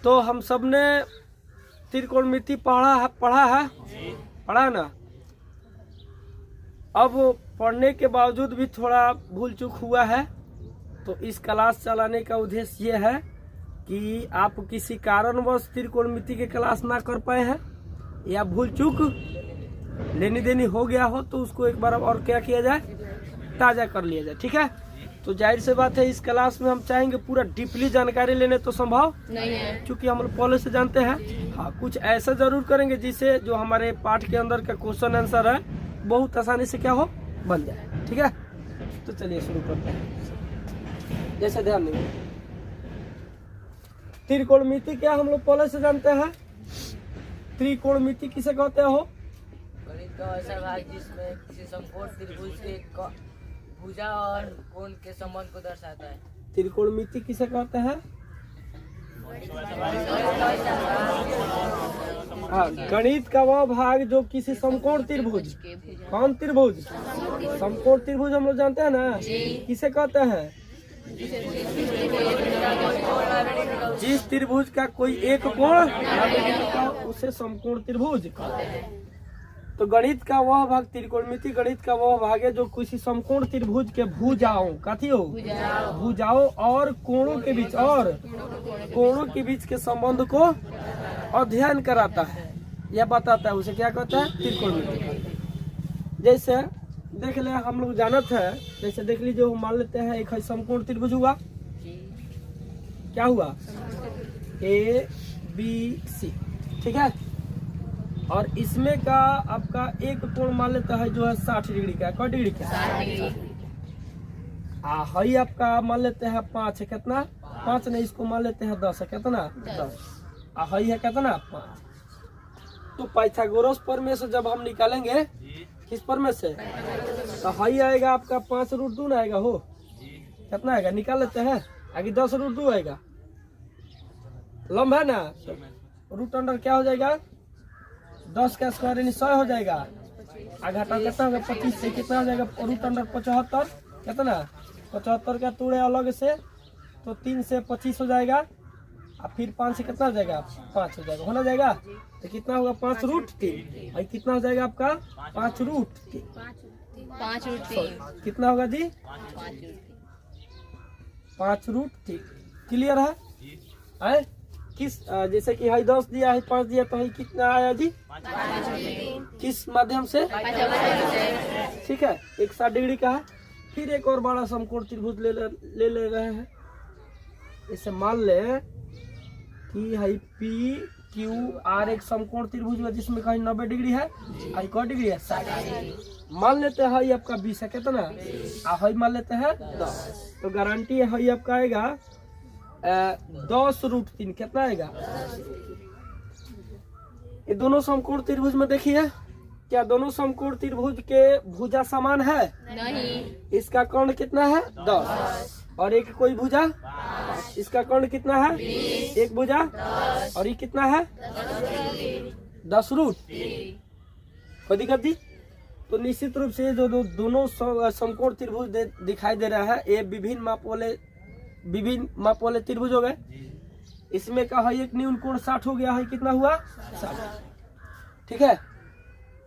तो हम सब ने त्रिकोणमिति पढ़ा है ना। अब पढ़ने के बावजूद भी थोड़ा भूल चूक हुआ है, तो इस क्लास चलाने का उद्देश्य ये है कि आप किसी कारणवश त्रिकोणमिति के क्लास ना कर पाए हैं या भूल चूक लेनी देनी हो गया हो, तो उसको एक बार और क्या किया जाए, ताज़ा कर लिया जाए। ठीक है, तो जाहिर सी बात है इस क्लास में हम चाहेंगे पूरा डीपली जानकारी लेने, तो संभव नहीं है क्योंकि हम लोग पहले से जानते हैं। हाँ, कुछ ऐसा जरूर करेंगे जिससे जो हमारे पाठ के अंदर का क्वेश्चन आंसर है बहुत आसानी से क्या हो, बन जाए। ठीक है, तो चलिए शुरू करते हैं। जैसे ध्यान देंगे, त्रिकोणमिति क्या हम लोग पहले से जानते हैं। त्रिकोणमिति किसे कहते हो? गणित का ऐसा भाग जिसमें किसी समकोण त्रिभुज के भुजा और कोण के संबंध को दर्शाता है। त्रिकोणमिति किसे कहते हैं? हाँ, गणित का वह भाग जो किसी समकोण त्रिभुज, कौन त्रिभुज? समकोण त्रिभुज हम लोग जानते हैं ना, किसे कहते हैं? जिस त्रिभुज का कोई एक कोण उसे समकोण त्रिभुज कहते हैं। तो गणित का वह भाग, त्रिकोणमिति गणित का वह भाग है जो किसी समकोण त्रिभुज के भुजाओं, कथी हो, भुजाओं और कोणों के बीच, और कोणों के बीच के संबंध को अध्ययन कराता है या बताता है, उसे क्या कहता है, त्रिकोणमिति। जैसे देख ले, हम लोग जानत है, जैसे देख लीजिए, मान लेते हैं एक समकोण त्रिभुज हुआ, क्या हुआ, ABC, ठीक है, और इसमें का आपका एक कोण मान लेता है जो है 60 डिग्री का, कौ डिग्री का, हई आपका मान लेते हैं 5 है, कितना 5 नहीं, इसको मान लेते हैं 10 है, कितना 10, हई है कितना 5। तो पाइथागोरस प्रमेय से जब हम निकालेंगे, किस प्रमेय से, तो हई आएगा आपका 5√2 आएगा, हो कितना आएगा, निकाल लेते हैं, आगे 10√2 आएगा, लंब है ना, रूट अंडर क्या हो जाएगा, 10 का स्क्वायर यानी 100 हो जाएगा, घटा कितना होगा 25 से, कितना हो जाएगा, रूट अंडर 75, कितना 75 का तोड़े अलग से, तो 3 से 25 हो जाएगा, और फिर 5 से कितना हो जाएगा, 5 हो जाएगा, होना जाएगा, तो कितना होगा 5√3, और कितना हो जाएगा आपका 5√3, कितना होगा जी 5√3। क्लियर है? किस जैसे कि हाई 10 दिया है, 5 दिया, तो हाई कितना आया जी, किस माध्यम से, ठीक है, एक 60 डिग्री का है। फिर एक और बड़ा समकोण त्रिभुज ले रहे हैं। इसे मान ले कि हाई PQR एक समकोण त्रिभुज है जिसमें कहीं 90 डिग्री है, हाई कौ डिग्री है, 60। मान लेते हैं हाई आपका 20 है, कितना, हाई मान लेते हैं 10, तो गारंटी है हाई आपका आएगा 10√3, कितना आएगा। ये दोनों समकोण त्रिभुज में देखिए, क्या दोनों समकोण त्रिभुज के भुजा समान है? नहीं। इसका कोण कितना है 10, और एक कोई भुजा, इसका कोण कितना है, एक भुजा, और ये कितना है 10√3। कोई दिक्कत जी? तो निश्चित रूप से जो दोनों समकोण त्रिभुज दिखाई दे रहा है, ये विभिन्न माप वाले त्रिभुज हो गए। इसमें का है एक न्यून कोण 60 हो गया है, कितना हुआ 60। ठीक है,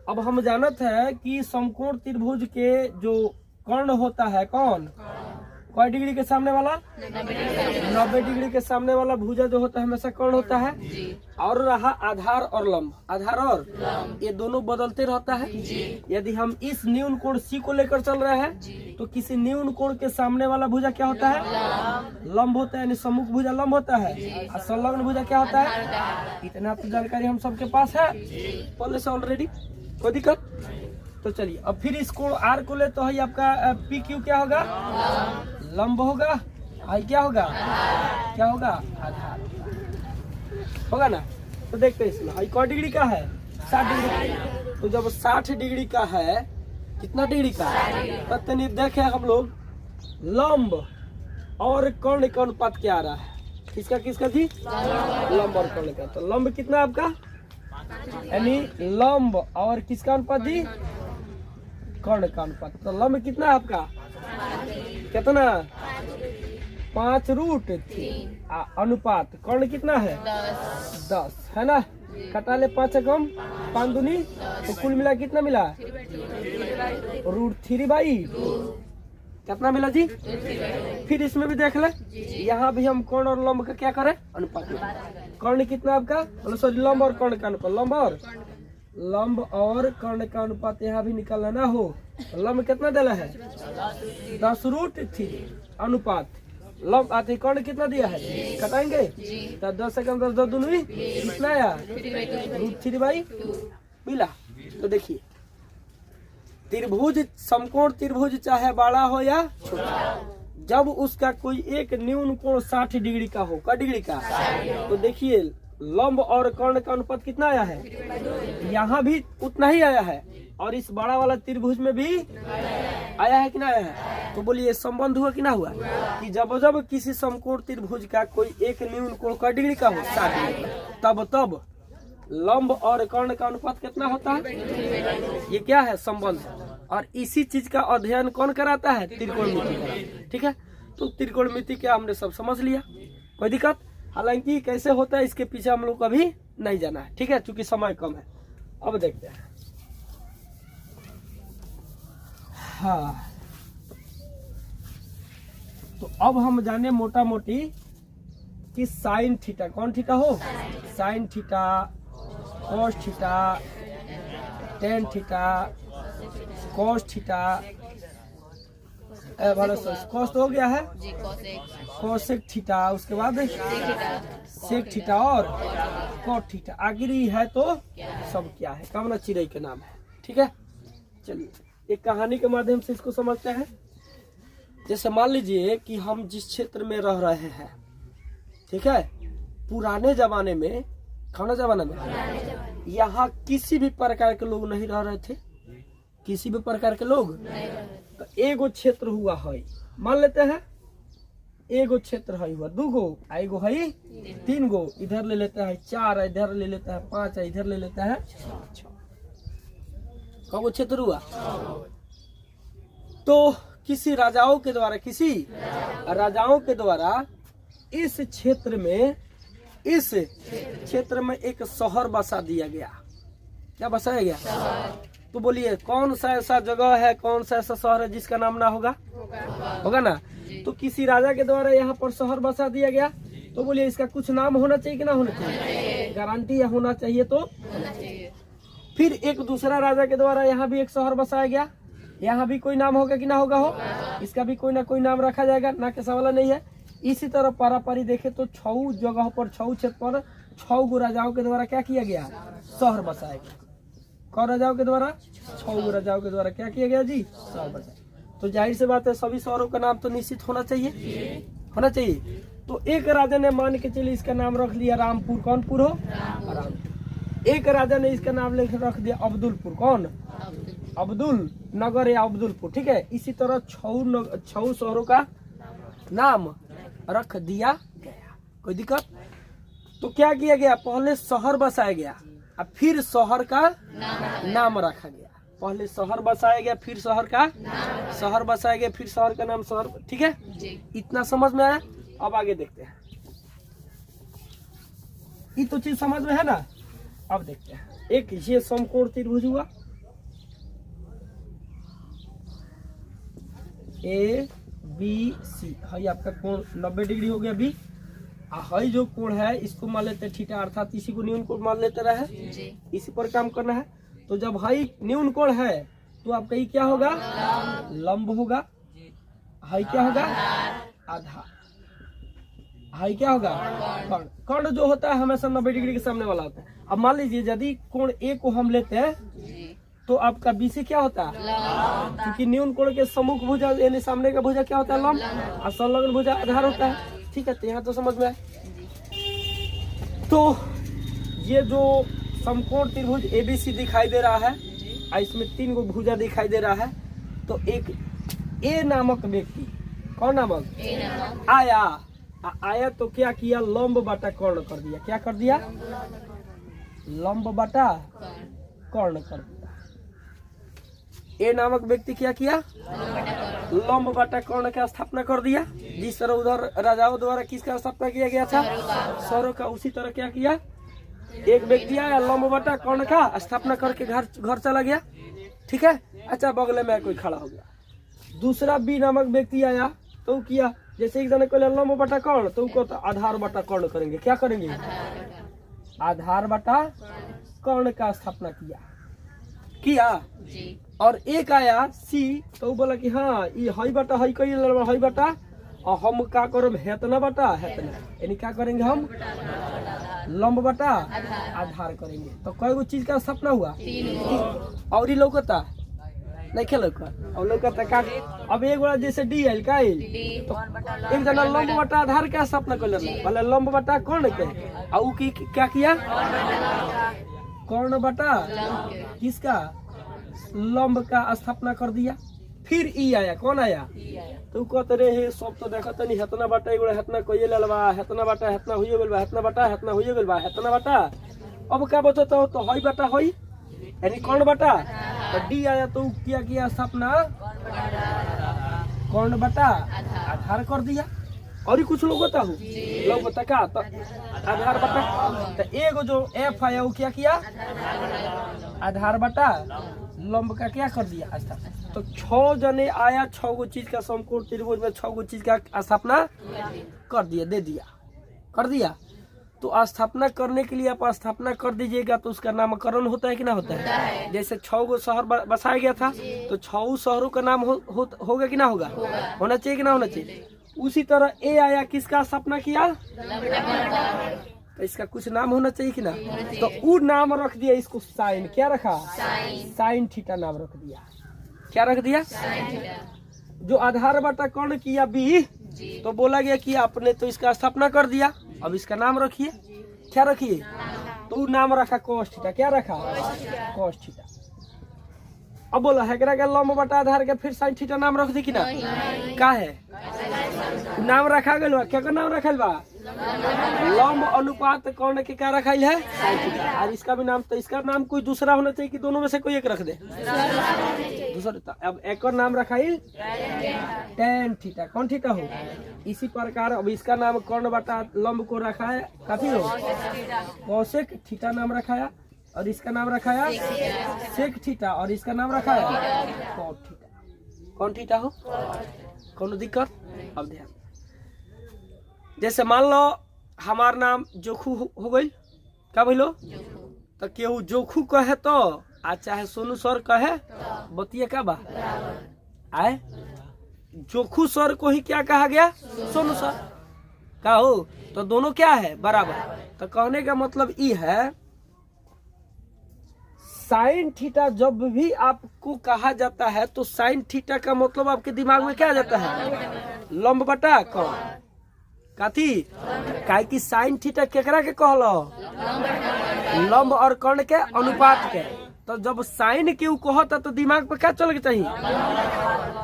अब हम जानते हैं कि समकोण त्रिभुज के जो कर्ण होता है, कौन, कई डिग्री के सामने वाला, 90 डिग्री के सामने वाला भुजा जो होता है हमेशा कर्ण होता है। और रहा आधार और लंब, आधार और ये दोनों बदलते रहता है। यदि हम इस न्यून कोण C को लेकर चल रहे हैं, तो किसी न्यून कोण के सामने वाला भुजा क्या होता है, लंब होता है, यानी सम्मुख भुजा लंब होता है, और संलग्न भुजा क्या होता है। इतना तो जानकारी हम सबके पास है पहले से ऑलरेडी, कोई दिक्कत। तो चलिए अब फिर इस कोण R को ले, तो है आपका PQ क्या होगा, लंब होगा, आई क्या होगा, क्या होगा, आधार होगा ना। तो देखते हैं इसमें आई कौ डिग्री का है, 60 डिग्री। तो जब 60 डिग्री का है, कितना डिग्री का, तब देखे हम लोग लंब और कर्ण का अनुपात क्या आ रहा है, किसका किसका जी, लंब और कर्ण का। तो लंब कितना आपका, यानी लंब और किसका अनुपात जी, कर्ण का अनुपात। तो लंब कितना है आपका, कितना, 5√3 अनुपात कर्ण कितना है 10 है ना। कटा ले 5 कम 5 दूनी तो कुल मिला कितना मिला √3/2 कितना मिला जी। फिर इसमें भी देख ले, यहाँ भी हम कर्ण और लंब का क्या करें अनुपात। कर्ण कितना आपका सॉरी लंब और कर्ण का अनुपात, लंब और कर्ण का अनुपात यहाँ भी निकालना ना हो। लंब कितना देना है 10√3 अनुपात लंब आते कर्ण कितना दिया है कटाएंगे तो 10 से कम 10 दूनी कितना आया √3/2 मिला। तो देखिए त्रिभुज समकोण त्रिभुज चाहे बड़ा हो या छोटा, जब उसका कोई एक न्यून कोण 60 डिग्री का हो, का डिग्री का, तो देखिए लंब और कर्ण का अनुपात कितना आया है, यहाँ भी उतना ही आया है और इस बड़ा वाला त्रिभुज में भी आया है कि ना आया है। तो बोलिए संबंध हुआ कि ना हुआ कि जब जब किसी समकोण त्रिभुज का कोई एक न्यून कोण का डिग्री का हो 60 डिग्री, तब लंब और कर्ण का अनुपात कितना होता है, ये क्या है संबंध। और इसी चीज का अध्ययन कौन कराता है, त्रिकोणमिति। ठीक है, तो त्रिकोणमिति क्या हमने सब समझ लिया, कोई दिक्कत। हालांकि कैसे होता है इसके पीछे हम लोग कभी नहीं जाना है, ठीक है, क्योंकि समय कम है। अब देखते हैं, हाँ तो अब हम जाने मोटा मोटी कि साइन थीटा, कौन थीटा हो, sine theta, cos theta, tan theta, cos theta, cos तो हो गया है, कोसेक थीटा, उसके बाद सेक थीटा और कॉट थीटा, आखिर है तो सब क्या है, कामना चिड़ै के नाम है। ठीक है, चलिए एक कहानी के माध्यम से इसको समझते हैं। जैसे मान लीजिए कि हम जिस क्षेत्र में रह रहे हैं, ठीक है, पुराने जमाने में, खाना जमाने में यहाँ किसी भी प्रकार के लोग नहीं रह रहे थे, किसी भी प्रकार के लोग। तो एगो क्षेत्र हुआ है, मान लेते हैं एगो क्षेत्र है हुआ, 2 गो, एगो है 3 गो, इधर ले लेता है 4, इधर ले लेता है 5, इधर ले लेता है 6। कौन क्षेत्र हुआ। तो किसी राजाओं के द्वारा इस क्षेत्र में एक शहर बसा दिया गया। क्या बसाया गया, तो बोलिए कौन सा ऐसा जगह है, कौन सा ऐसा शहर है जिसका नाम ना होगा, होगा ना। तो किसी राजा के द्वारा यहाँ पर शहर बसा दिया गया, तो बोलिए इसका कुछ नाम होना चाहिए कि ना होना चाहिए, गारंटी होना चाहिए। तो फिर एक दूसरा राजा के द्वारा यहाँ भी एक शहर बसाया गया, यहाँ भी कोई नाम होगा कि ना होगा, हो इसका भी कोई ना कोई नाम रखा जाएगा, ना के सवाल नहीं है। इसी तरह पारापारी देखे तो 6 जगह पर 6 क्षेत्र पर 6 गो राजाओं के द्वारा क्या किया गया, शहर बसाया गया। कौन राजाओं के द्वारा, 6 गो राजाओं के द्वारा क्या किया गया जी, शहर बसाया। तो जाहिर सी बात है सभी शहरों का नाम तो निश्चित होना चाहिए। तो एक राजा ने मान के चलिए इसका नाम रख लिया रामपुर, कौन पुर हो, रामपुर। एक राजा ने इसका नाम रख दिया अब्दुलपुर, कौन, अब्दुल नगर या अब्दुलपुर। ठीक है, इसी तरह 6 शहरों का नाम रख दिया गया, कोई दिक्कत। तो क्या किया गया, पहले शहर बसाया गया और फिर शहर का नाम रखा गया। पहले शहर बसाया गया, फिर शहर बसाया गया, फिर शहर का नाम शहर। ठीक है, इतना समझ में आया। अब आगे देखते हैं, ये तो चीज समझ में है ना। अब देखते हैं, एक ये समकोण त्रिभुज हुआ, ABC है आपका कोण 90 डिग्री हो गया बी। है जो कोण है इसको मान लेते हैं थीटा, अर्थात इसी को न्यून कोण मान लेते रहे, इसी पर काम करना है। तो जब है न्यून कोण है तो आपका ये क्या होगा, लंब होगा, है क्या होगा, आधार, है क्या होगा, कर्ण। कर्ण जो होता है हमेशा 90 डिग्री के सामने वाला होता है। अब मान लीजिए यदि कोण ए को हम लेते हैं तो आपका BC क्या होता है, क्योंकि न्यून कोण के सम्मुख भुजा यानी सामने का भुजा क्या होता है, लंब, और संलग्न भुजा आधार होता है। ठीक है, तो यहाँ तो समझ में आए। तो ये जो समकोण त्रिभुज ABC दिखाई दे रहा है और इसमें 3 गो भुजा दिखाई दे रहा है। तो एक ए नामक व्यक्ति, कौन नामक, आया तो क्या किया, लंब बटा कर्ण कर दिया। क्या कर दिया, लंब बटा कर्ण कर दिया। ए नामक व्यक्ति क्या किया, लंब बटा कर्ण का स्थापना कर दिया। जिस तरह उधर राजाओं द्वारा किसका स्थापना किया गया था, सौरों का, उसी तरह क्या किया, एक व्यक्ति आया लंब बटा कर्ण का स्थापना करके घर चला गया। ठीक है। अच्छा, बगल में कोई खड़ा हो गया, दूसरा बी नामक व्यक्ति आया तो किया, जैसे एक जने को लंब बटा कर्ण, तो उसको तो आधार बटा कर्ण करेंगे। क्या करेंगे, आधार बटा कर्ण का स्थापना किया। और एक आया सी, तो बोला कि हाँ ये हई बटा हई कई हई बटा, और हम क्या करब, हेतना बटा हेतना, यानी क्या करेंगे, हम लंब बटा आधार करेंगे। तो कई गो चीज का स्थापना हुआ, और ये लौकता नहीं खेल और लौकता का। अब एक बार जैसे डी आयल का तो एक जना लंब बटा आधार का स्थापना कर लेना, लंब बटा कर्ण के, और क्या किया, कर्ण बटा किसका, लंब का स्थापना कर दिया। फिर ई आया, कौन आया, तो कहते रहे सब तो देखत नहीं, हेतना बटा एगो हेतना कोई ललवा, हेतना बटा हेतना होइए गेल बा, हेतना बटा हेतना होइए गेल बा, हेतना बटा। अब क्या बचत हो, तो हई बटा हई, यानी कौन बटा। तो डी आया तो किया स्थापना कौन बटा आधार कर दिया। और ही कुछ लोग होता हूँ लोग बता का, तो आधार बटा। तो एगो जो एफ आया वो क्या किया, आधार बटा लंब का क्या कर दिया स्थापना। तो 6 जने आया, 6 गो चीज का समकोण त्रिभुज में 6 गो चीज का स्थापना कर दिया, कर दिया। तो स्थापना करने के लिए आप स्थापना कर दीजिएगा तो उसका नामकरण होता है कि ना होता है। जैसे 6 गो शहर बसाया गया था, तो 6 शहरों का नाम होगा कि ना होगा, होना चाहिए कि ना होना चाहिए। उसी तरह ए आया, किसका स्थापना किया, तो इसका कुछ नाम होना चाहिए कि ना। तो वो नाम रख दिया इसको साइन, क्या रखा, साइन थीटा नाम रख दिया। क्या रख दिया, जो आधार बटा कर्ण किया बी, तो बोला गया कि आपने तो इसका स्थापना कर दिया, अब इसका नाम रखिए। क्या रखिए, तो नाम रखा कॉस थीटा। क्या रखा, कॉस थीटा। अब बोला है क्या, लंब बटा आधार के फिर साइन थीटा नाम रख दी कि ना, का है नाम रखा गया। क्या का नाम रखल बा, लंब अनुपात कर्ण के क्या रखाइल है, साइन थीटा। और इसका भी नाम, तो इसका नाम कोई दूसरा होना चाहिए कि दोनों में से कोई एक रख दे, दूसरा। अब एक और नाम रखाइल टेन थीटा। कौन थीटा हो, इसी प्रकार अब इसका नाम कर्ण बटा लंब को रखा है, काफी हो कौशिक थीटा नाम रखाया, और इसका नाम रखाया सेक थीटा, और इसका नाम रखाया कॉट थीटा। कौन थीटा हो, कौन दिक्कत। अब ध्यान, जैसे मान लो हमार नाम जोखू हो गई, क्या बोलो, तो केहू जोखू कहे तो आज चाहे सोनू सर कहे, बतिया का बा आए, जोखू सर को ही क्या कहा गया, सोनू सर का हो, तो दोनों क्या है, बराबर। तो कहने का मतलब ये है, साइन थीटा जब भी आपको कहा जाता है तो साइन थीटा का मतलब आपके दिमाग में क्या आ जाता है, लंब बटा कर्ण। काथी काहे कि साइन थीटा केकरा के कहलो, लंब और कर्ण के अनुपात के। तो जब साइन के कहता तो दिमाग पर क्या चल के चाहिए,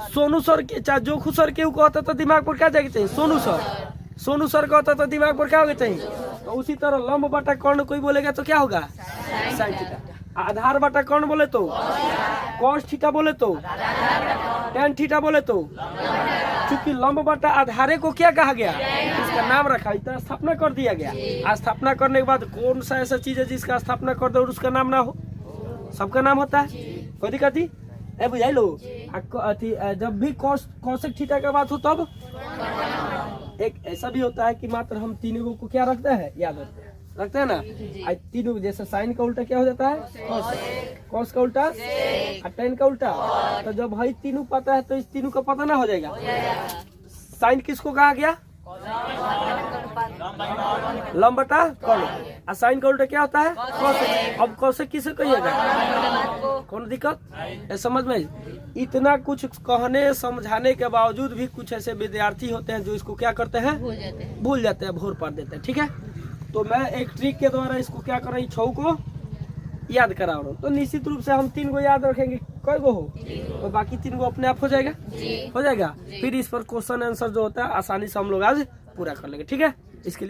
सोनू सर के, चाहे जोखू सर के कहता तो दिमाग पर क्या जाके चाहिए, सोनू सर। सोनू सर कहता तो दिमाग पर क्या होगा चाहिए। तो उसी तरह लंब बटा कर्ण कोई बोलेगा तो क्या होगा, साइन थीटा। आधार बटा कर्ण बोले तो कॉस थीटा, बोले तो टेन थीटा, बोले तो चूंकि लंब बटा आधारे को क्या कहा गया, इसका नाम रखा, इतना स्थापना कर दिया गया। स्थापना करने के बाद कौन सा ऐसा चीज है जिसका स्थापना कर दो और उसका नाम ना हो, सबका नाम होता है। कोई दिक्कत नहीं, बुझाई लो। जब भी कौशिक थीटा का बात हो तब एक ऐसा भी होता है कि मात्र हम तीनों को क्या रखते हैं, याद रखते हैं ना। आज तीनों, जैसे साइन का उल्टा क्या हो जाता है, कॉस का उल्टा, टेन का उल्टा। तो जब भाई तीनों पता है तो इस तीनों का पता ना हो जाएगा। साइन किसको कहा गया, लंब बटा कर्ण। साइन का उल्टा क्या होता है, कॉस। अब कौशिक किसे कहिएगा, कौन दिक्कत, समझ में। इतना कुछ कहने समझाने के बावजूद भी कुछ ऐसे विद्यार्थी होते हैं जो इसको क्या करते हैं, भूल जाते हैं, भोर पार देते हैं। ठीक है, तो मैं एक ट्रिक के द्वारा इसको क्या कर रही, 6 को याद करा रहा हूँ। तो निश्चित रूप से हम 3 को याद रखेंगे, कई गो हो तो बाकी 3 को अपने आप हो जाएगा। फिर इस पर क्वेश्चन आंसर जो होता है आसानी से हम लोग आज पूरा कर लेंगे। ठीक है, इसके लिए